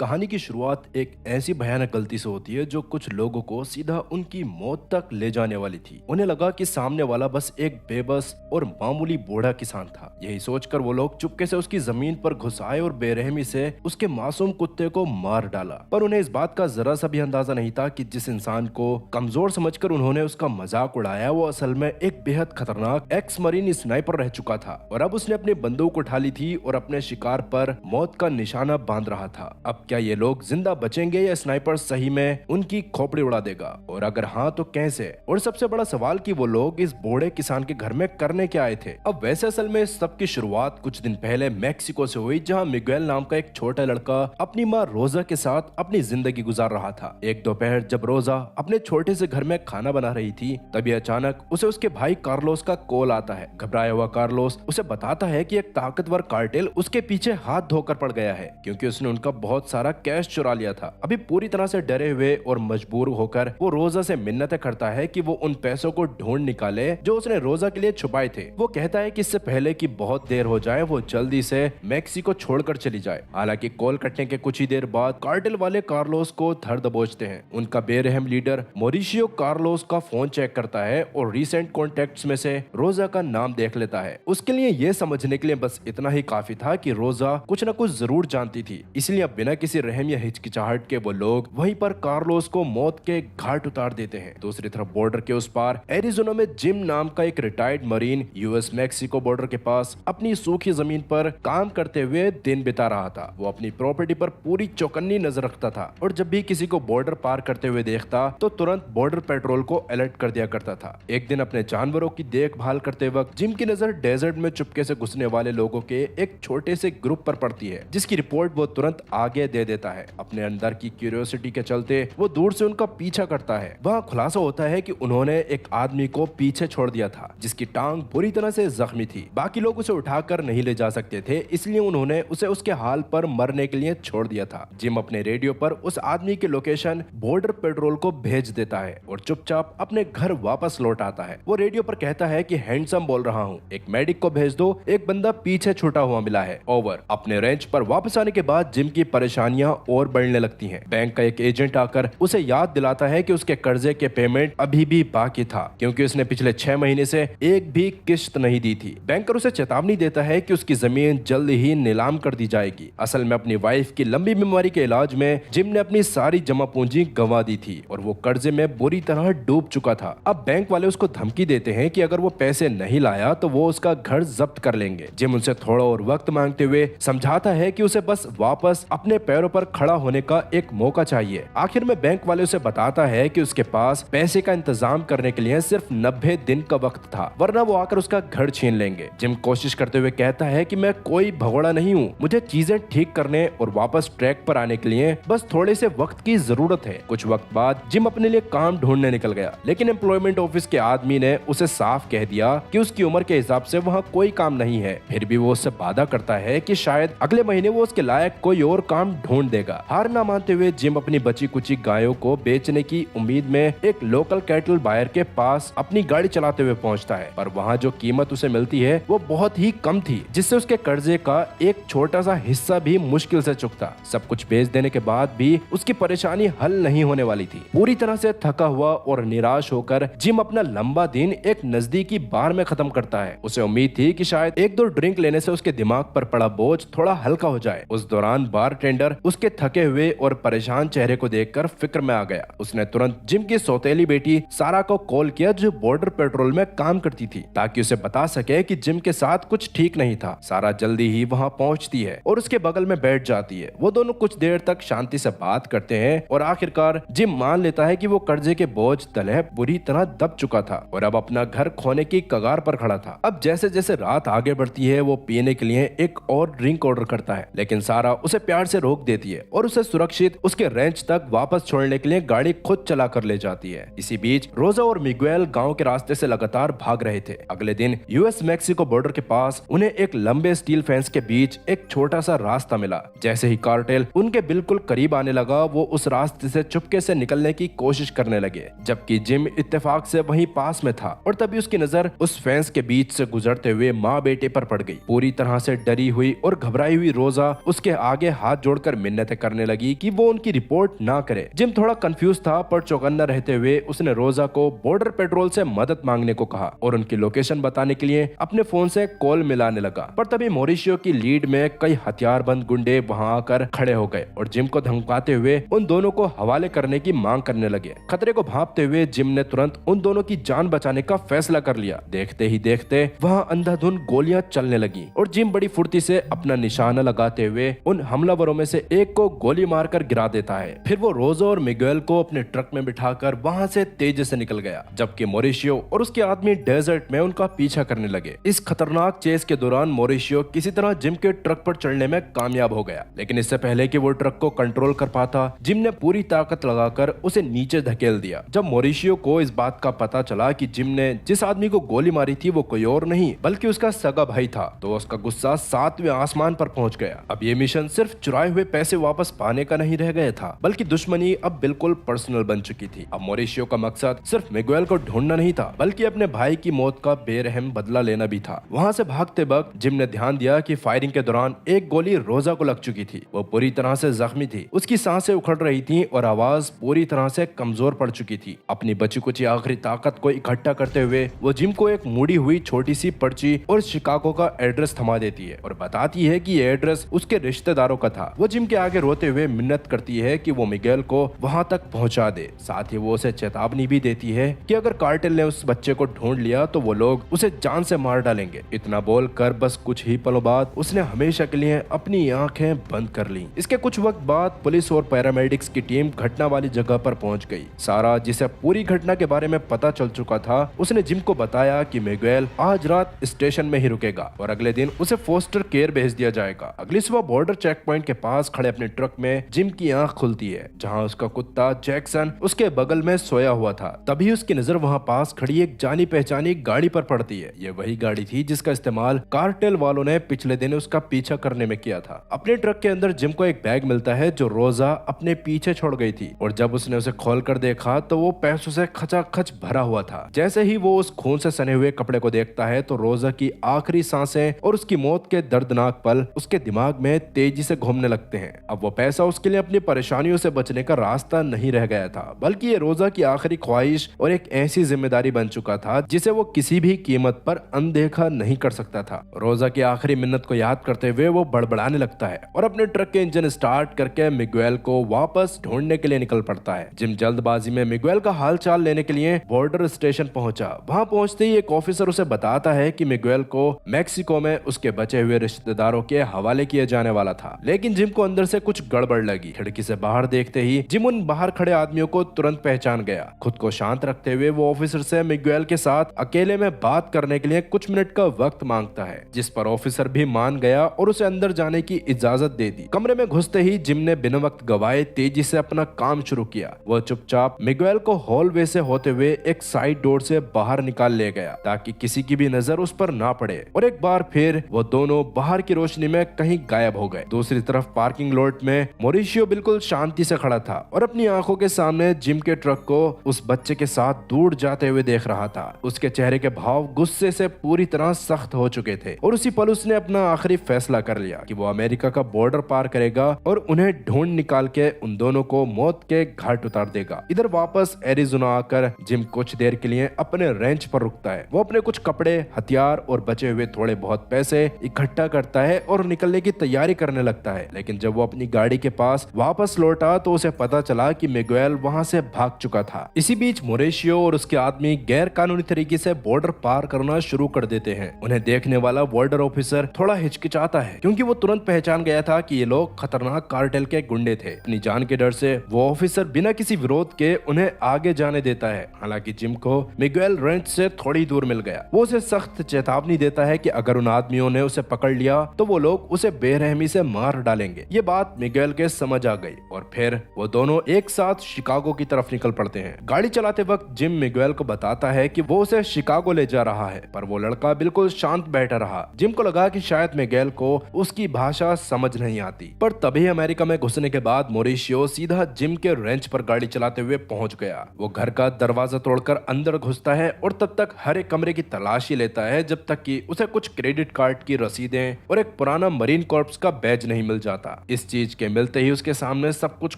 कहानी की शुरुआत एक ऐसी भयानक गलती से होती है जो कुछ लोगों को सीधा उनकी मौत तक ले जाने वाली थी। उन्हें लगा कि सामने वाला बस एक बेबस और मामूली बूढ़ा किसान था। यही सोचकर वो लोग चुपके से उसकी जमीन पर घुस आए और बेरहमी से उसके मासूम कुत्ते को मार डाला। पर उन्हें इस बात का जरा सा भी अंदाजा नहीं था कि जिस इंसान को कमजोर समझकर उन्होंने उसका मजाक उड़ाया वो असल में एक बेहद खतरनाक एक्स मरीन स्नाइपर रह चुका था और अब उसने अपनी बंदूक उठा ली थी और अपने शिकार पर मौत का निशाना बांध रहा था। अब क्या ये लोग जिंदा बचेंगे या स्नाइपर सही में उनकी खोपड़ी उड़ा देगा, और अगर हाँ तो कैसे? और सबसे बड़ा सवाल कि वो लोग इस बूढ़े किसान के घर में करने क्या आए थे। अब वैसे असल में इस सब की शुरुआत कुछ दिन पहले मैक्सिको से हुई, जहाँ मिगुएल नाम का एक छोटा लड़का अपनी माँ रोजा के साथ अपनी जिंदगी गुजार रहा था। एक दोपहर जब रोजा अपने छोटे से घर में खाना बना रही थी तभी अचानक उसे उसके भाई कार्लोस का कॉल आता है। घबराया हुआ कार्लोस उसे बताता है कि एक ताकतवर कार्टेल उसके पीछे हाथ धोकर पड़ गया है क्योंकि उसने उनका बहुत सारा कैश चुरा लिया था। अभी पूरी तरह से डरे हुए और मजबूर होकर वो रोजा से मिन्नतें करता है कि वो उन पैसों को ढूंढ निकाले जो उसने रोजा के लिए छुपाए थे। वो कहता है कि इससे पहले कि बहुत देर हो जाए वो जल्दी से मैक्सिको छोड़कर चली जाए। हालांकि कॉल कटने के कुछ ही देर बाद कार्टेल वाले कार्लोस को धर दबोचते हैं। उनका बेरहम लीडर मोरिशियो कार्लोस का फोन चेक करता है और रिसेंट कॉन्टेक्ट्स में से रोजा का नाम देख लेता है। उसके लिए ये समझने के लिए बस इतना ही काफी था कि रोजा कुछ न कुछ जरूर जानती थी, इसलिए अब बिना किसी रहम या हिचकिचाहट के वो लोग वहीं पर कार्लोस को मौत के घाट उतार देते हैं। दूसरी तरफ बॉर्डर के उस पार एरिजोना में जिम नाम का एक retired marine US Mexico border के पास अपनी सूखी जमीन पर काम करते हुए दिन बिता रहा था। वो अपनी प्रॉपर्टी पर पूरी चौकन्नी नजर रखता था और जब भी किसी को बॉर्डर पार करते हुए देखता तो तुरंत बॉर्डर पेट्रोल को अलर्ट कर दिया करता था। एक दिन अपने जानवरों की देखभाल करते वक्त जिम की नजर डेजर्ट में चुपके से घुसने वाले लोगों के एक छोटे से ग्रुप पर पड़ती है, जिसकी रिपोर्ट वो तुरंत आगे दे देता है। अपने अंदर की क्यूरियोसिटी के चलते वो दूर से उनका पीछा करता है। वहाँ खुलासा होता है कि उन्होंने एक आदमी को पीछे छोड़ दिया था जिसकी टांग बुरी तरह से जख्मी थी। बाकी लोग उसे उठाकर नहीं ले जा सकते थे, इसलिए उन्होंने उसे उसके हाल पर मरने के लिए छोड़ दिया था। जिम अपने रेडियो पर उस आदमी की लोकेशन बॉर्डर पेट्रोल को भेज देता है और चुपचाप अपने घर वापस लौट आता है। वो रेडियो पर कहता है कि हैंडसम बोल रहा हूँ, एक मेडिक को भेज दो, एक बंदा पीछे छूटा हुआ मिला है, ओवर। अपने रेंच पर वापस आने के बाद जिम की परेशानियां और बढ़ने लगती हैं। बैंक का एक एजेंट आकर उसे याद दिलाता है कि उसके कर्जे के पेमेंट अभी भी बाकी था क्योंकि उसने पिछले 6 महीने से एक भी किश्त नहीं दी थी। बैंकर उसे चेतावनी देता है कि उसकी जमीन जल्द ही नीलाम कर दी जाएगी। असल में अपनी वाइफ की लंबी बीमारी के इलाज में जिम ने अपनी सारी जमा पूंजी गंवा दी थी और वो कर्जे में बुरी तरह डूब चुका था। अब बैंक वाले उसको धमकी देते हैं कि अगर वो पैसे नहीं लाया तो वो उसका घर जब्त कर लेंगे। जिम उनसे थोड़ा और वक्त मांगते हुए समझाता है कि उसे बस वापस अपने पैरों पर खड़ा होने का एक मौका चाहिए। आखिर में बैंक वाले उसे बताता है कि उसके पास पैसे का इंतजाम करने के लिए सिर्फ 90 दिन का वक्त था, वरना वो आकर उसका घर छीन लेंगे। जिम कोशिश करते हुए कहता है कि मैं कोई भगोड़ा नहीं हूँ, मुझे चीजें ठीक करने और वापस ट्रैक पर आने के लिए बस थोड़े से वक्त की जरूरत है। कुछ वक्त बाद जिम अपने लिए काम ढूंढने निकल गया, लेकिन एम्प्लॉयमेंट ऑफिस के आदमी ने उसे साफ कह दिया कि उसकी उम्र के हिसाब से वहाँ कोई काम नहीं है। फिर भी वो उससे वादा करता है कि शायद अगले महीने वो उसके लायक कोई और काम ढूंढ देगा। हार ना मानते हुए जिम अपनी बची कुची गायों को बेचने की उम्मीद में एक लोकल कैटल बायर के पास अपनी गाड़ी चलाते हुए पहुंचता है, पर वहां जो कीमत उसे मिलती है वो बहुत ही कम थी, जिससे उसके कर्जे का एक छोटा सा हिस्सा भी मुश्किल से चुकता। सब कुछ बेच देने के बाद भी उसकी परेशानी हल नहीं होने वाली थी। पूरी तरह से थका हुआ और निराश होकर जिम अपना लंबा दिन एक नजदीकी बार में खत्म करता है। उसे उम्मीद थी कि शायद 1-2 ड्रिंक लेने से उसके दिमाग पर पड़ा बोझ थोड़ा हल्का हो जाए। उस दौरान बारटेंडर उसके थके हुए और परेशान चेहरे को देखकर फिक्र में आ गया। उसने तुरंत जिम की सौतेली बेटी सारा को कॉल किया जो बॉर्डर पेट्रोल में काम करती थी, ताकि उसे बता सके कि जिम के साथ कुछ ठीक नहीं था। सारा जल्दी ही वहां पहुंचती है और उसके बगल में बैठ जाती है। वो दोनों कुछ देर तक शांति से बात करते हैं और आखिरकार जिम मान लेता है कि वो कर्जे के बोझ तले बुरी तरह दब चुका था और अब अपना घर खोने की कगार पर खड़ा था। अब जैसे जैसे रात आगे बढ़ती है वो पीने के लिए एक और ड्रिंक ऑर्डर करता है, लेकिन सारा उसे प्यार से रोक देती है और उसे सुरक्षित उसके रेंच तक वापस छोड़ने के लिए गाड़ी खुद चला कर ले जाती है। इसी बीच रोजा और मिगुएल गांव के रास्ते से लगातार भाग रहे थे। अगले दिन यूएस मैक्सिको बॉर्डर के पास उन्हें एक लंबे स्टील फेंस के बीच एक छोटा सा रास्ता मिला। जैसे ही कार्टेल उनके बिल्कुल करीब आने लगा वो उस रास्ते से चुपके से निकलने की कोशिश करने लगे, जबकि जिम इत्तेफाक से वहीं पास में था और तभी उसकी नजर उस फेंस के बीच से गुजरते हुए माँ बेटे पर पड़ गई। पूरी तरह से डरी हुई और घबराई हुई रोजा उसके आगे हाथ जोड़कर तोड़कर मिन्नतें करने लगी कि वो उनकी रिपोर्ट ना करे। जिम थोड़ा कंफ्यूज था, पर चौकन्ना रहते हुए उसने रोजा को बॉर्डर पेट्रोल से मदद मांगने को कहा और उनकी लोकेशन बताने के लिए अपने फोन से कॉल मिलाने लगा। पर तभी मॉरिशियो की लीड में कई हथियारबंद गुंडे वहां आकर खड़े हो गए और जिम को धमकाते हुए उन दोनों को हवाले करने की मांग करने लगे। खतरे को भांपते हुए जिम ने तुरंत उन दोनों की जान बचाने का फैसला कर लिया। देखते ही देखते वहां अंधाधुंध गोलियां चलने लगी और जिम बड़ी फुर्ती से अपना निशाना लगाते हुए उन हमलावरों में से एक को गोली मारकर गिरा देता है। फिर वो रोजो और मिगुएल को अपने ट्रक में बिठाकर वहां से तेजी से निकल गया, जबकि मॉरिशियो और उसके आदमी डेजर्ट में उनका पीछा करने लगे। इस खतरनाक चेस के दौरान मॉरिशियो किसी तरह जिम के ट्रक पर चढ़ने में कामयाब हो गया, लेकिन इससे पहले कि वो ट्रक को कंट्रोल कर पाता, जिम ने पूरी ताकत लगाकर उसे नीचे धकेल दिया। जब मॉरिशियो को इस बात का पता चला कि जिम ने जिस आदमी को गोली मारी थी वो कोई और नहीं बल्कि उसका सगा भाई था, तो उसका गुस्सा 7वें आसमान पर पहुंच गया। अब ये मिशन सिर्फ चुराए हुए पैसे वापस पाने का नहीं रह गया था, बल्कि दुश्मनी अब बिल्कुल पर्सनल बन चुकी थी। अब मॉरिशियो का मकसद सिर्फ मिगुएल को ढूंढना नहीं था, बल्कि अपने भाई की मौत का बेरहम बदला लेना भी था। वहां से भागते वक्त जिम ने ध्यान दिया कि फायरिंग के दौरान एक गोली रोजा को लग चुकी थी। वो पूरी तरह से जख्मी थी, उसकी सांसें उखड़ रही थी और आवाज पूरी तरह से कमजोर पड़ चुकी थी। अपनी बची कुची आखिरी ताकत को इकट्ठा करते हुए वो जिम को एक मुड़ी हुई छोटी सी पर्ची और शिकागो का एड्रेस थमा देती है और बताती है कि ये एड्रेस उसके रिश्तेदारों का था। वो जिम के आगे रोते हुए मिन्नत करती है कि वो मिगेल को वहां तक पहुंचा दे। साथ ही वो उसे चेतावनी भी देती है कि अगर कार्टेल ने उस बच्चे को ढूंढ लिया तो वो लोग उसे जान से मार डालेंगे। इतना बोलकर बस कुछ ही पलों बाद उसने हमेशा के लिए अपनी आंखें बंद कर ली। इसके कुछ वक्त बाद पुलिस और पैरामेडिक्स की टीम घटना वाली जगह पर पहुंच गई। सारा, जिसे पूरी घटना के बारे में पता चल चुका था, उसने जिम को बताया कि मिगुएल आज रात स्टेशन में ही रुकेगा और अगले दिन उसे फोस्टर केयर भेज दिया जाएगा। अगली सुबह बॉर्डर चेक पॉइंट के पास खड़े अपने ट्रक में जिम की आंख खुलती है, जहां उसका कुत्ता जैक्सन उसके बगल में सोया हुआ था। तभी उसकी नजर वहां पास खड़ी एक जानी पहचानी गाड़ी पर पड़ती है। ये वही गाड़ी थी जिसका इस्तेमाल कार्टेल वालों ने पिछले दिन उसका पीछा करने में किया था। अपने ट्रक के अंदर जिम को एक बैग मिलता है जो रोजा अपने पीछे छोड़ गई थी, और जब उसने उसे खोलकर देखा तो वो पैसों से खचाखच भरा हुआ था। जैसे ही वो उस खून से सने हुए कपड़े को देखता है तो रोजा की आखिरी सांसें और उसकी मौत के दर्दनाक पल उसके दिमाग में तेजी से घूमने लगते हैं। अब वो पैसा उसके लिए अपनी परेशानियों से बचने का रास्ता नहीं रह गया था, बल्कि ये रोजा की आखिरी ख्वाहिश और एक ऐसी जिम्मेदारी बन चुका था जिसे वो किसी भी कीमत पर अनदेखा नहीं कर सकता था। रोजा की आखिरी मिन्नत को याद करते हुए वो बड़बड़ाने लगता है और अपने ट्रक के इंजन स्टार्ट करके मिगुएल को वापस ढूंढने के लिए निकल पड़ता है। जिम जल्दबाजी में मिगुएल का हाल चाल लेने के लिए बॉर्डर स्टेशन पहुंचा। वहां पहुंचते ही एक ऑफिसर उसे बताता है कि मिगुएल को मैक्सिको में उसके बचे हुए रिश्तेदारों के हवाले किया जाने वाला था, लेकिन जिम को अंदर से कुछ गड़बड़ लगी। खिड़की से बाहर देखते ही जिम उन बाहर खड़े आदमियों को तुरंत पहचान गया। खुद को शांत रखते हुए वो ऑफिसर से मिगुएल के साथ अकेले में बात करने के लिए कुछ मिनट का वक्त मांगता है, जिस पर ऑफिसर भी मान गया और उसे अंदर जाने की इजाजत दे दी। कमरे में घुसते ही जिम ने बिना वक्त गवाए तेजी से अपना काम शुरू किया। वह चुपचाप मिगुएल को हॉलवे से होते हुए एक साइड डोर से बाहर निकाल ले गया ताकि किसी की भी नजर उस पर ना पड़े, और एक बार फिर वो दोनों बाहर की रोशनी में कहीं गायब हो गए। दूसरी तरफ पार्किंग लॉट में मॉरिशियो बिल्कुल शांति से खड़ा था और अपनी आंखों के सामने जिम के ट्रक को उस बच्चे के साथ दूर जाते हुए देख रहा था। उसके चेहरे के भाव गुस्से से पूरी तरह सख्त हो चुके थे और उसी पल उसने अपना आखिरी फैसला कर लिया कि वो अमेरिका का बॉर्डर पार करेगा और उन्हें ढूंढ निकाल के उन दोनों को मौत के घाट उतार देगा। इधर वापस एरिज़ोना आकर जिम कुछ देर के लिए अपने रेंच पर रुकता है। वो अपने कुछ कपड़े, हथियार और बचे हुए थोड़े बहुत पैसे इकट्ठा करता है और निकलने की तैयारी करने लगता है, लेकिन जब वो अपनी गाड़ी के पास वापस लौटा तो उसे पता चला कि मिगुएल वहां से भाग चुका था। इसी बीच मॉरिशियो और उसके आदमी गैर कानूनी तरीके से बॉर्डर पार करना शुरू कर देते हैं। उन्हें देखने वाला बॉर्डर ऑफिसर थोड़ा हिचकिचाता है क्योंकि वो तुरंत पहचान गया था कि ये लोग खतरनाक कार्टेल के गुंडे थे। अपनी जान के डर से वो ऑफिसर बिना किसी विरोध के उन्हें आगे जाने देता है। हालांकि जिम को मिगुएल रेंच से थोड़ी दूर मिल गया। वो उसे सख्त चेतावनी देता है कि अगर उन आदमियों ने उसे पकड़ लिया तो वो लोग उसे बेरहमी से मार डालेंगे। ये बात मिगुएल के समझ आ गई और फिर वो दोनों एक साथ शिकागो की तरफ निकल पड़ते हैं। गाड़ी चलाते वक्त जिम मिगुएल को बताता है कि वो उसे शिकागो ले जा रहा है, पर वो लड़का बिल्कुल शांत बैठा रहा। जिम को लगा कि शायद मिगुएल को उसकी भाषा समझ नहीं आती, पर तभी अमेरिका में घुसने के बाद मॉरिशियो सीधा जिम के रेंच पर गाड़ी चलाते हुए पहुंच गया। वो घर का दरवाजा तोड़कर अंदर घुसता है और तब तक हर एक कमरे की तलाशी लेता है जब तक कि उसे कुछ क्रेडिट कार्ड की रसीदें और एक पुराना मरीन कॉर्प्स का बैज नहीं मिल जाता। था। इस चीज के मिलते ही उसके सामने सब कुछ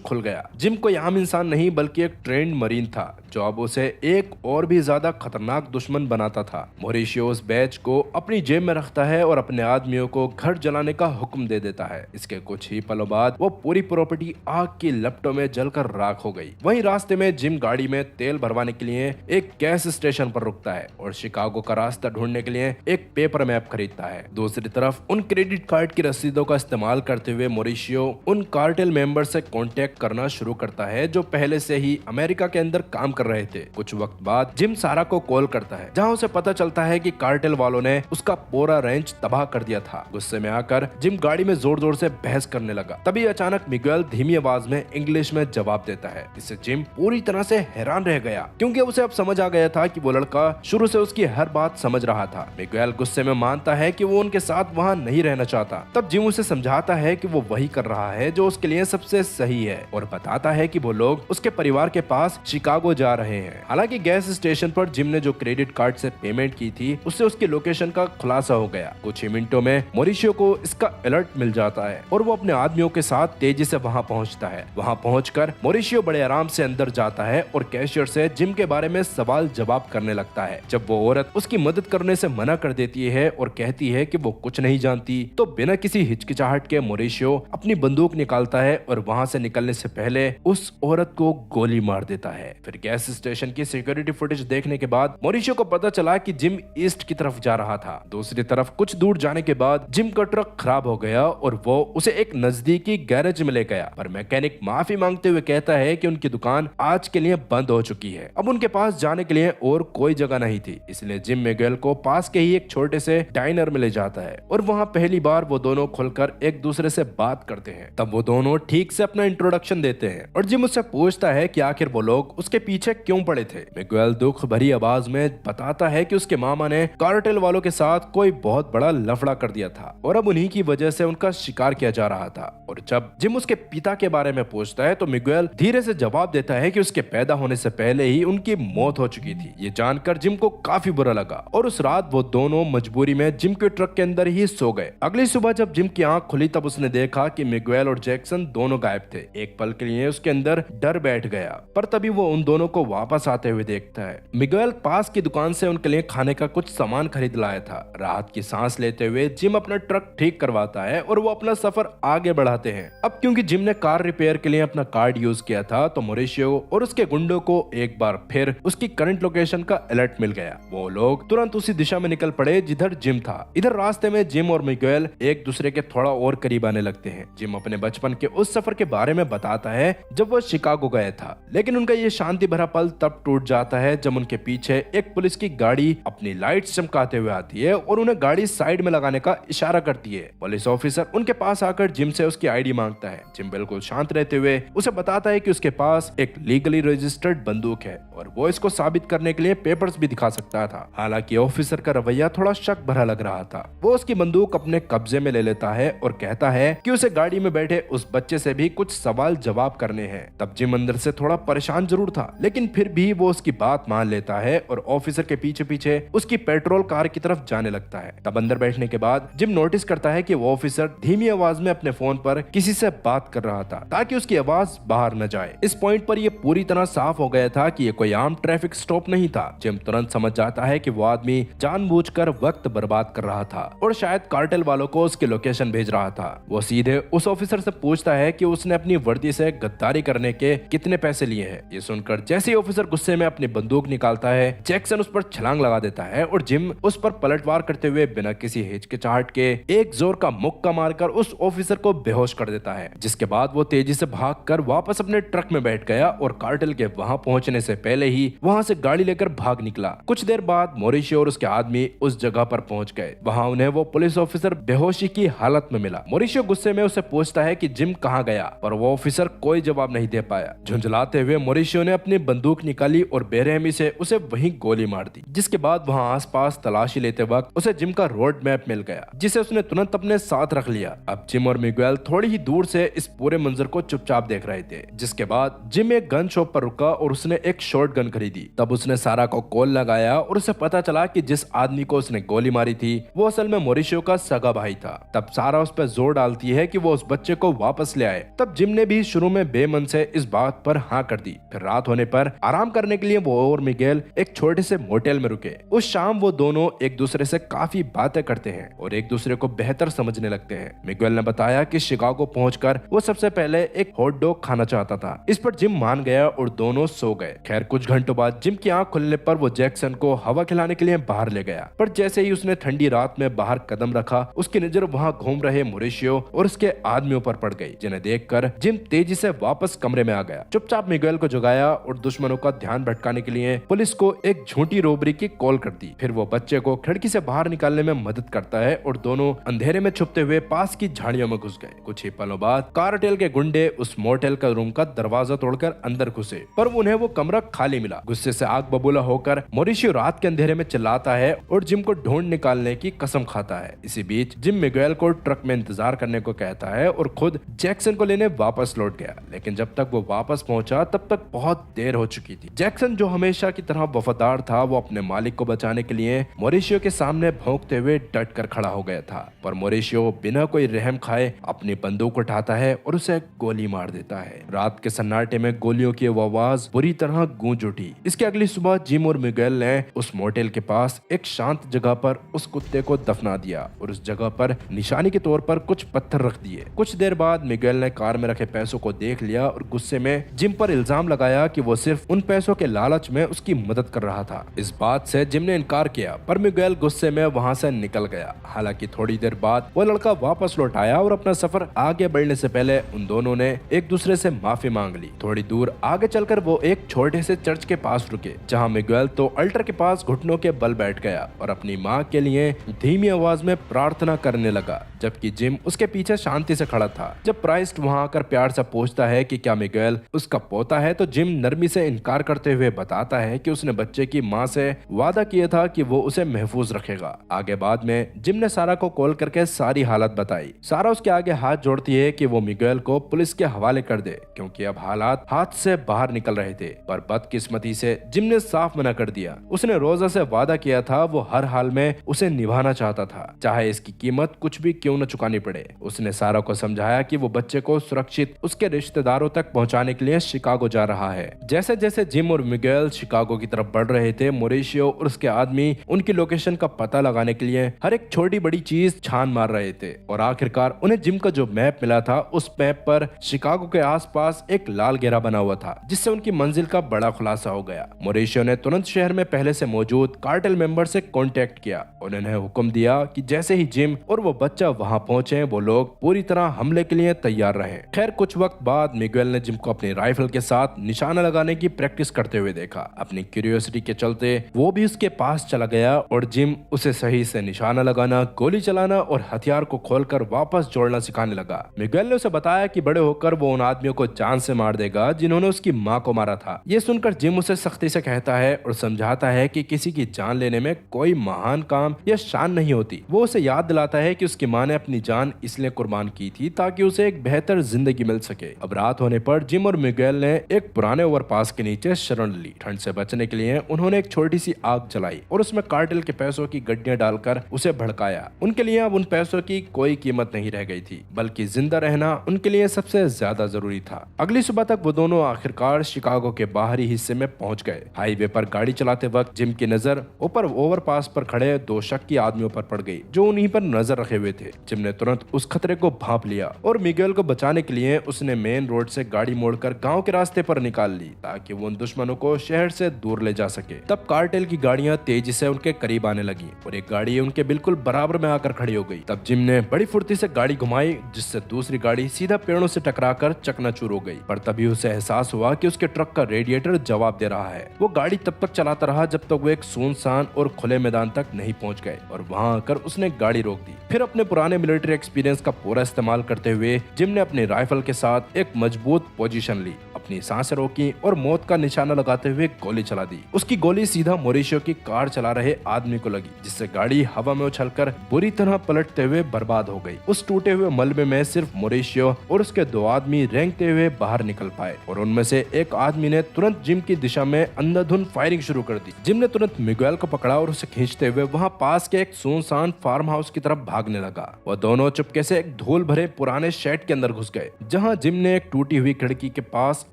खुल गया। जिम कोई आम इंसान नहीं बल्कि एक ट्रेंड मरीन था जो अब उसे एक और भी ज्यादा खतरनाक दुश्मन बनाता था। मॉरिशियो उस बैच को अपनी जेब में रखता है और अपने आदमियों को घर जलाने का हुक्म दे देता है। इसके कुछ ही पलों बाद वो पूरी प्रॉपर्टी आग की लपटों में जलकर राख हो गई। वहीं रास्ते में जिम गाड़ी में तेल भरवाने के लिए एक गैस स्टेशन पर रुकता है और शिकागो का रास्ता ढूंढने के लिए एक पेपर मैप खरीदता है। दूसरी तरफ उन क्रेडिट कार्ड की रसीदों का इस्तेमाल करते हुए मॉरिशियो उन कार्टेल मेंबर से कांटेक्ट करना शुरू करता है जो पहले से ही अमेरिका के अंदर काम कर रहे थे। कुछ वक्त बाद जिम सारा को कॉल करता है जहां उसे पता चलता है कि कार्टेल वालों ने उसका पूरा रेंच तबाह कर दिया था। गुस्से में आकर जिम गाड़ी में जोर जोर से बहस करने लगा। तभी अचानक मिगुएल धीमी आवाज में इंग्लिश में जवाब देता है। इससे जिम पूरी तरह से हैरान रह गया क्योंकि उसे अब समझ आ गया था कि वो लड़का शुरू से उसकी हर बात समझ रहा था। मिगुएल गुस्से में मानता है कि वो उनके साथ वहाँ नहीं रहना चाहता। तब जिम उसे समझाता है कि वो वही कर रहा है जो उसके लिए सबसे सही है और बताता है कि वो लोग उसके परिवार के पास शिकागो जा रहे हैं। हालांकि गैस स्टेशन पर जिम ने जो क्रेडिट कार्ड से पेमेंट की थी उससे उसकी लोकेशन का खुलासा हो गया। कुछ ही मिनटों में मॉरिशियो को इसका अलर्ट मिल जाता है और वो अपने आदमियों के साथ तेजी से वहां पहुंचता है। वहां पहुंचकर मॉरिशियो बड़े आराम से अंदर जाता है और कैशियर से जिम के बारे में सवाल जवाब करने लगता है। जब वो औरत उसकी मदद करने से मना कर देती है और कहती है कि वो कुछ नहीं जानती तो बिना किसी हिचकिचाहट के मॉरिशियो अपनी बंदूक निकालता है और वहां से निकलने से पहले उस औरत को गोली मार देता है। फिर गैस स्टेशन की सिक्योरिटी फुटेज देखने के बाद मॉरिशियो को पता चला कि जिम ईस्ट की तरफ जा रहा था। दूसरी तरफ कुछ दूर जाने के बाद जिम का ट्रक खराब हो गया और वो उसे एक नजदीकी गैरेज में ले गया, पर मैकेनिक माफी मांगते हुए कहता है कि उनकी दुकान आज के लिए बंद हो चुकी है। अब उनके पास जाने के लिए और कोई जगह नहीं थी, इसलिए जिम मिगुएल को पास के ही एक छोटे से डाइनर में ले जाता है और वहाँ पहली बार वो दोनों खुलकर एक दूसरे से बात करते हैं। तब वो दोनों ठीक से अपना इंट्रोडक्शन देते हैं और जिम उससे पूछता है कि आखिर वो लोग उसके पीछे क्यों पड़े थे। मिगुएल दुख भरी आवाज में बताता है कि उसके मामा ने कार्टेल वालों के साथ कोई बहुत बड़ा लफड़ा कर दिया था और अब उन्हीं की वजह से उनका शिकार किया जा रहा था। और जब जिम उसके पिता के बारे में पूछता है तो मिगुएल धीरे से जवाब देता है कि उसके पैदा होने से पहले ही उनकी मौत हो चुकी थी। ये जानकर जिम को काफी बुरा लगा और उस रात वो दोनों मजबूरी में जिम के ट्रक के अंदर ही सो गए। अगली सुबह जब जिम की आंख खुली तब उसने देखा कि मिगुएल और जैक्सन दोनों गायब थे। एक पल के लिए उसके अंदर डर बैठ गया, पर तभी वो उन दोनों को वापस आते हुए देखता है। मिगुएल पास की दुकान से उनके लिए खाने का कुछ सामान खरीद लाया था। राहत की सांस लेते हुए जिम अपना ट्रक ठीक करवाता है और वो अपना सफर आगे बढ़ाते हैं। अब क्योंकि जिम ने कार रिपेयर के लिए अपना कार्ड यूज किया था तो मॉरिशियो और उसके गुंडों को एक बार फिर उसकी करंट लोकेशन का अलर्ट मिल गया। वो लोग तुरंत उसी दिशा में निकल पड़े जिधर जिम था। इधर रास्ते में जिम और मिगुएल एक दूसरे के थोड़ा और करीब आने लगते हैं। जिम अपने बचपन के उस सफर के बारे में बताता है जब वो शिकागो गया था, लेकिन उनका ये शांति भरा पल तब टूट जाता है जब उनके पीछे एक पुलिस की गाड़ी अपनी लाइट्स चमकाते हुए आती है और उन्हें गाड़ी साइड में लगाने का इशारा करती है। पुलिस ऑफिसर उनके पास आकर जिम से उसकी आईडी मांगता है। जिम बिल्कुल शांत रहते हुए उसे बताता है कि उसके पास एक लीगली रजिस्टर्ड बंदूक है और वो इसको साबित करने के लिए पेपर्स भी दिखा सकता था। हालांकि ऑफिसर का रवैया थोड़ा शक भरा लग रहा था। वो उसकी बंदूक अपने कब्जे में ले लेता है और कहता है कि उसे गाड़ी में बैठे उस बच्चे से भी कुछ सवाल जवाब करने हैं। तब जिम अंदर से थोड़ा परेशान जरूर था, लेकिन फिर भी वो उसकी बात मान लेता है और ऑफिसर के पीछे पीछे उसकी पेट्रोल कार की तरफ जाने लगता है। तब अंदर बैठने के बाद जिम नोटिस करता है कि वो ऑफिसर धीमी आवाज में अपने फोन पर किसी से बात कर रहा था ताकि उसकी आवाज बाहर न जाए। इस पॉइंट पर ये पूरी तरह साफ हो गया था कि ये कोई आम ट्रैफिक स्टॉप नहीं था। जिम तुरंत समझ जाता है कि वो आदमी जानबूझकर वक्त बर्बाद कर रहा था और शायद कार्टेल वालों को उसकी लोकेशन भेज रहा था। वो सीधे उस ऑफिसर से पूछता है कि उसने अपनी वर्दी से गद्दारी करने के कितने पैसे लिए हैं। ये सुनकर जैसे ही ऑफिसर गुस्से में अपनी बंदूक निकालता है, जैक्सन उस पर छलांग लगा देता है और जिम उस पर पलटवार करते हुए बिना किसी हिचकिचाहट के एक जोर का मुक्का मारकर उस ऑफिसर को बेहोश कर देता है। जिसके बाद वो तेजी से भागकर वापस अपने ट्रक में बैठ गया और कार्टेल के वहां पहुंचने से पहले ही वहां से गाड़ी लेकर भाग निकला। कुछ देर बाद मॉरिशियो और उसके आदमी उस जगह पर पहुंच गए। वहां उन्हें वो पुलिस ऑफिसर बेहोशी की हालत में मिला। मॉरिशियो गुस्से में उसे पूछता है कि जिम कहां गया, पर वो ऑफिसर कोई जवाब नहीं दे पाया। झुंझलाते हुए मॉरिशियो ने अपनी बंदूक निकाली और बेरहमी से उसे वहीं गोली मार दी। जिसके बाद वहां आसपास तलाशी लेते वक्त उसे जिम का रोड मैप मिल गया, जिसे उसने तुरंत अपने साथ रख लिया। अब जिम और मिगुएल थोड़ी ही दूर से इस पूरे मंजर को चुपचाप देख रहे थे। जिसके बाद जिम एक गन शॉप पर रुका और उसने एक शॉर्ट गन खरीदी। तब उसने सारा को कॉल लगाया और उसे पता चला कि जिस आदमी को उसने गोली मारी थी वो असल में मॉरिशियो का सगा भाई था। तब सारा उस पर जोर डालती है है कि वो उस बच्चे को वापस ले आए। तब जिम ने भी शुरू में बेमन से इस बात पर हाँ कर दी। फिर रात होने पर आराम करने के लिए वो और मिगेल एक छोटे से मोटेल में रुके। उस शाम वो दोनों एक दूसरे से काफी बातें करते हैं और एक दूसरे को बेहतर समझने लगते हैं। मिगेल ने बताया कि शिकागो पहुंचकर वो सबसे पहले एक हॉट डॉग खाना चाहता था। इस पर जिम मान गया और दोनों सो गए। खैर कुछ घंटों बाद जिम की आंख खुलने पर वो जैक्सन को हवा खिलाने के लिए बाहर ले गया, पर जैसे ही उसने ठंडी रात में बाहर कदम रखा, उसकी नजर वहां घूम रहे मोरिशियो और उसके आदमियों पर पड़ गई, जिन्हें देखकर जिम तेजी से वापस कमरे में आ गया। चुपचाप मिगेल को जगाया और दुश्मनों का ध्यान भटकाने के लिए पुलिस को एक झूठी रोबरी की कॉल कर दी। फिर वो बच्चे को खिड़की से बाहर निकालने में मदद करता है और दोनों अंधेरे में छुपते हुए पास की झाड़ियों में घुस गए। कुछ ही पलों बाद कार्टेल के गुंडे उस मोटेल का रूम का दरवाजा तोड़कर अंदर घुसे, पर उन्हें वो कमरा खाली मिला। गुस्से से आग बबूला होकर मोरिशियो रात के अंधेरे में चिल्लाता है और जिम को ढूंढ निकालने की कसम खाता है। इसी बीच जिम मिगेल को ट्रक में इंतजार करने को कहता है और खुद जैक्सन को लेने वापस लौट गया। लेकिन जब तक वो वापस पहुंचा तब तक बहुत देर हो चुकी थी। जैक्सन जो हमेशा की तरह वफादार था, वो अपने मालिक को बचाने के लिए मोरिशियो के सामने भौंकते हुए डट कर खड़ा हो गया था, पर मोरिशियो बिना कोई रहम खाए अपनी बंदूक उठाता है और उसे गोली मार देता है। रात के सन्नाटे में गोलियों की वो आवाज बुरी तरह गूंज उठी। इसके अगली सुबह जिम और मिगेल ने उस मोटेल के पास एक शांत जगह पर उस कुत्ते को दफना दिया और उस जगह पर निशानी के तौर पर कुछ पत्थर रख दिए। कुछ देर बाद मिगेल ने कार में रखे पैसों को देख लिया और गुस्से में जिम पर इल्जाम लगाया कि वो सिर्फ उन पैसों के लालच में उसकी मदद कर रहा था। इस बात से जिम ने इनकार किया, पर मिगेल गुस्से में वहां से निकल गया। हालांकि थोड़ी देर बाद वो लड़का वापस लौट आया और अपना सफर आगे बढ़ने से पहले उन दोनों ने एक दूसरे से माफी मांग ली। थोड़ी दूर आगे चलकर वो एक छोटे से चर्च के पास रुके, जहाँ मिगेल तो अल्टर के पास घुटनों के बल बैठ गया और अपनी माँ के लिए धीमी आवाज में प्रार्थना करने लगा, जबकि जिम उसके पीछे शांति से खड़ा था। जब प्राइस्ट वहां आकर प्यार से पूछता है कि क्या मिगेल उसका पोता है, तो जिम नरमी से इनकार करते हुए बताता है कि उसने बच्चे की माँ से वादा किया था कि वो उसे महफूज रखेगा। आगे बाद में जिम ने सारा को कॉल करके सारी हालत बताई। सारा उसके आगे हाथ जोड़ती है कि वो मिगेल को पुलिस के हवाले कर दे, क्योंकि अब हालात हाथ से बाहर निकल रहे थे। पर बदकिस्मती से जिम ने साफ मना कर दिया। उसने रोजा से वादा किया था, वो हर हाल में उसे निभाना चाहता था, चाहे इसकी कीमत कुछ भी क्यों न चुकानी पड़े। उसने सारा को समझाया कि वो बच्चे को सुरक्षित उसके रिश्तेदारों तक पहुंचाने के लिए शिकागो जा रहा है। जैसे जैसे जिम और मिगेल शिकागो की तरफ बढ़ रहे थे, मोरिशियो और उसके आदमी उनकी लोकेशन का पता लगाने के लिए हर एक छोटी बड़ी चीज छान मार रहे थे और आखिरकार उन्हें जिम का जो मैप मिला था, उस मैप पर शिकागो के आसपास एक लाल घेरा बना हुआ था, जिससे उनकी मंजिल का बड़ा खुलासा हो गया। मोरिशियो ने तुरंत शहर में पहले से मौजूद कार्टेल मेंबर से कांटेक्ट किया और उन्हें हुक्म दिया कि जैसे ही जिम और वो बच्चा वहां पहुंचे, वो लोग पूरी तरह हमले के लिए तैयार रहे। खैर कुछ वक्त बाद मिगेल ने जिम को अपनी राइफल के साथ निशाना लगाने की प्रैक्टिस करते हुए देखा। अपनी क्यूरियोसिटी के चलते वो भी उसके पास चला गया और जिम उसे सही से निशाना लगाना, गोली चलाना और हथियार को खोलकर वापस जोड़ना सिखाने लगा। मिगेल ने उसे बताया कि बड़े होकर वो उन आदमियों को जान से मार देगा जिन्होंने उसकी माँ को मारा था। ये सुनकर जिम उसे सख्ती से कहता है और समझाता है कि किसी की जान लेने में कोई महान काम या शान नहीं होती। वो उसे याद दिलाता है कि उसकी माँ ने अपनी जान इसलिए कुर्बान की थी ताकि उसे एक बेहतर जिंदगी मिल सके। अब रात होने पर जिम और मिगेल ने एक पुराने ओवरपास के नीचे शरण ली। ठंड से बचने के लिए उन्होंने एक छोटी सी आग जलाई और उसमें कार्टेल के पैसों की गड्डियां डालकर उसे भड़काया। उनके लिए अब उन पैसों की कोई कीमत नहीं रह गई थी, बल्कि जिंदा रहना उनके लिए सबसे ज्यादा जरूरी था। अगली सुबह तक वो दोनों आखिरकार शिकागो के बाहरी हिस्से में पहुंच गए। हाईवे पर गाड़ी चलाते वक्त जिम की नजर ऊपर ओवरपास पर खड़े दो शक्की आदमियों पर पड़ गई, जो उन्हीं पर नजर रखे हुए थे। जिम ने तुरंत उस खतरे को भांप लिया और मिगेल को बचाने के लिए उसने मेन रोड से गाड़ी मोड़कर गांव के रास्ते पर निकाल ली, ताकि वो उन दुश्मनों को शहर से दूर ले जा सके। तब कार्टेल की गाड़ियां तेजी से उनके करीब आने लगी और एक गाड़ी उनके बिल्कुल बराबर में आकर खड़ी हो गई। तब जिम ने बड़ी फुर्ती से गाड़ी घुमाई, जिससे दूसरी गाड़ी सीधा पेड़ों से टकराकर चकनाचूर हो गई। पर तभी उसे एहसास हुआ कि उसके ट्रक का रेडिएटर जवाब दे रहा है। वो गाड़ी तब तक चलाता रहा जब तक वो एक सुनसान और खुले मैदान तक नहीं पहुंच गए और वहां आकर उसने गाड़ी रोक दी। फिर अपने पुराने मिलिट्री एक्सपीरियंस का पूरा इस्तेमाल करते हुए जिम ने अपनी राइफल के साथ एक मजबूत पोजीशन ली, अपनी सांसें रोकी और मौत का निशाना लगाते हुए गोली चला दी। उसकी गोली सीधा मोरिशियो की कार चला रहे आदमी को लगी, जिससे गाड़ी हवा में उछलकर बुरी तरह पलटते हुए बर्बाद हो गई। उस टूटे हुए मलबे में सिर्फ मोरिशियो और उसके दो आदमी रेंगते हुए बाहर निकल पाए और उनमें से एक आदमी ने तुरंत जिम की दिशा में अंधाधुंध फायरिंग शुरू कर दी। जिम ने तुरंत मिगेल को पकड़ा और उसे खींचते हुए वहां पास के एक सुनसान फार्म हाउस की तरफ भागने लगा। वह दोनों चुपके से एक धूल भरे पुराने शेड के अंदर घुस गए, जहां जिम ने एक टूटी हुई खिड़की के पास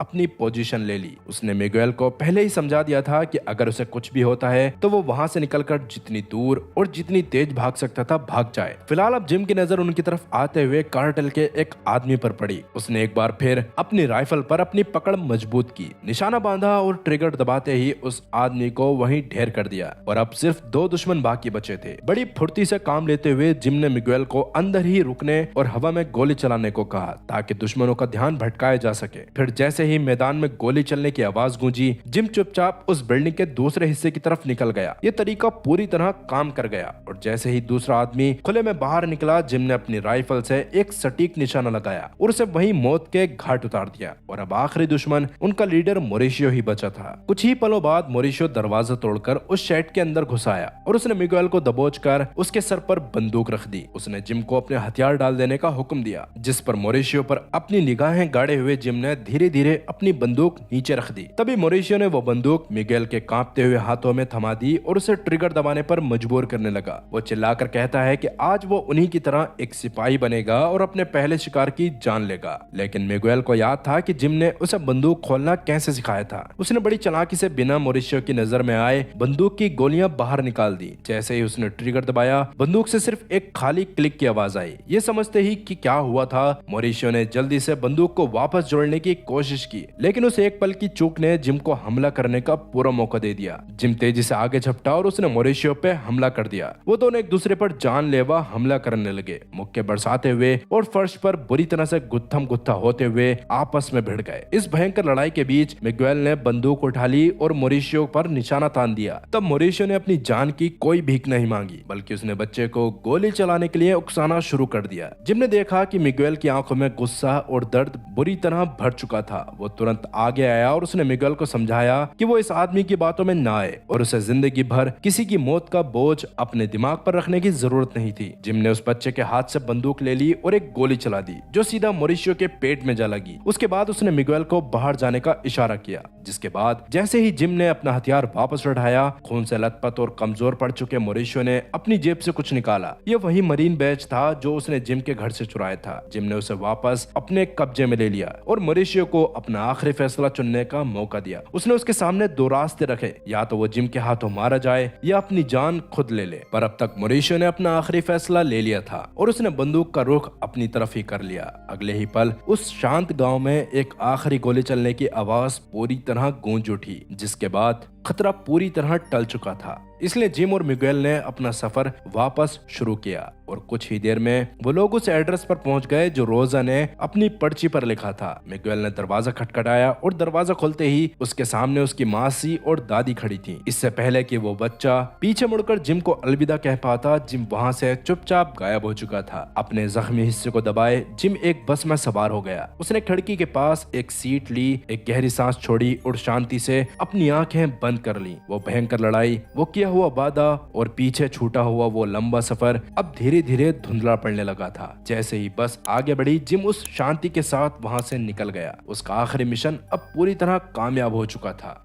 अपनी पोजीशन ले ली। उसने मिगुएल को पहले ही समझा दिया था कि अगर उसे कुछ भी होता है तो वो वहां से निकलकर जितनी दूर और जितनी तेज भाग सकता था भाग जाए। फिलहाल अब जिम की नजर उनकी तरफ आते हुए कार्टेल के एक आदमी पर पड़ी। उसने एक बार फिर अपनी राइफल पर अपनी पकड़ मजबूत की, निशाना बांधा और ट्रिगर दबाते ही उस आदमी को वहीं ढेर कर दिया। और अब सिर्फ 2 दुश्मन बाकी बचे थे। बड़ी फुर्ती से काम लेते हुए जिम ने मिगुएल को अंदर ही रुकने और हवा में गोली चलाने को कहा, ताकि दुश्मनों का ध्यान भटकाया जा सके। फिर जैसे ही मैदान में गोली चलने की आवाज गूंजी, जिम चुपचाप उस बिल्डिंग के दूसरे हिस्से की तरफ निकल गया। ये तरीका पूरी तरह काम कर गया और जैसे ही दूसरा आदमी खुले में बाहर निकला, जिम ने अपनी राइफल से एक सटीक निशाना लगाया और उसे वहीं मौत के घाट उतार दिया। और अब आखिरी दुश्मन उनका लीडर मोरिशियो ही बचा था। कुछ ही पलों बाद मोरिशियो दरवाजा तोड़कर उस शेड के अंदर घुस आया और उसने मिगुएल को दबोचकर उसके सर पर बंदूक रख दी। उसने जिम को अपने हथियार डाल देने का हुक्म दिया, जिस पर मोरिशियो पर अपनी निगाहें गाड़े हुए जिम ने धीरे धीरे अपनी बंदूक नीचे रख दी। तभी मोरिशियो ने वो बंदूक मिगुएल के कांपते हुए हाथों में थमा दी और उसे ट्रिगर दबाने पर मजबूर करने लगा। वो चिल्लाकर कहता है कि आज वो उन्हीं की तरह एक सिपाही बनेगा और अपने पहले शिकार की जान लेगा। लेकिन मिगुएल को याद था कि जिम ने उसे बंदूक खोलना कैसे सिखाया था। उसने बड़ी चालाकी से बिना मोरिशियो की नजर में आए बंदूक की गोलियां बाहर निकाल दी। जैसे ही उसने ट्रिगर दबाया, बंदूक से सिर्फ एक खाली क्लिक की आवाज आई। ये समझते ही कि क्या हुआ था, मोरिशियो ने जल्दी से बंदूक को वापस जोड़ने की कोशिश की, लेकिन उस एक पल की चूक ने जिम को हमला करने का पूरा मौका दे दिया। जिम तेजी से आगे झपटा और उसने मोरिशियो पे हमला कर दिया। वो दोनों एक दूसरे पर जानलेवा हमला करने लगे, मुक्के बरसाते हुए और फर्श पर बुरी तरह से गुत्थम गुत्था होते हुए आपस में भिड़ गए। इस भयंकर लड़ाई के बीच मिगुएल ने बंदूक उठा ली और मोरिशियो पर निशाना तान दिया। तब मोरिशियो ने अपनी जान की कोई भीख नहीं मांगी, बल्कि उसने बच्चे को गोली चलाने के लिए उकसाना शुरू कर दिया। जिम ने देखा कि मिगुएल की आंखों में गुस्सा और दर्द बुरी तरह भर चुका था। वो तुरंत आगे आया और उसने मिगुएल को समझाया कि वो इस आदमी की बातों में ना आए और उसे जिंदगी भर किसी की मौत का बोझ अपने दिमाग पर रखने की जरूरत नहीं थी। जिम ने उस बच्चे के हाथ से बंदूक ले ली और एक गोली चला दी, जो सीधा मोरिशियो के पेट में जा लगी। उसके बाद उसने मिगुएल को बाहर जाने का इशारा किया, जिसके बाद जैसे ही जिम ने अपना हथियार वापस उठाया, खून से लथपथ और कमजोर पड़ चुके मोरिशियो ने अपनी जेब से कुछ निकाला। यह वही मरीन बैज था जो उसने जिम के घर से चुराया था। जिम ने उसे वापस अपने कब्जे में ले लिया और मोरिशियो को अपना आखिरी फैसला चुनने का मौका दिया। उसने उसके सामने 2 रास्ते रखे, या तो वो जिम के हाथों मारा जाए या अपनी जान खुद ले ले। पर अब तक मोरिशियो ने अपना आखिरी फैसला ले लिया था और उसने बंदूक का रुख अपनी तरफ ही कर लिया। अगले ही पल उस शांत गांव में एक आखिरी गोली चलने की आवाज पूरी तरह गूंज उठी, जिसके बाद खतरा पूरी तरह टल चुका था। इसलिए जिम और मिगुएल ने अपना सफर वापस शुरू किया और कुछ ही देर में वो लोग उस एड्रेस पर पहुंच गए जो रोजा ने अपनी पर्ची पर लिखा था। मिगुएल ने दरवाजा खटखटाया और दरवाजा खोलते ही उसके सामने उसकी मासी और दादी खड़ी थी। इससे पहले कि वो बच्चा पीछे मुड़कर जिम को अलविदा कह पाता, जिम वहां से चुपचाप गायब हो चुका था। अपने जख्मी हिस्से को दबाए जिम एक बस में सवार हो गया। उसने खिड़की के पास एक सीट ली, एक गहरी सांस छोड़ी और शांति से अपनी आंखें बंद कर ली। वो भयंकर लड़ाई, वो किया हुआ वादा और पीछे छूटा हुआ वो लंबा सफर अब धीरे धीरे धुंधला पड़ने लगा था। जैसे ही बस आगे बढ़ी, जिम उस शांति के साथ वहां से निकल गया। उसका आखिरी मिशन अब पूरी तरह कामयाब हो चुका था।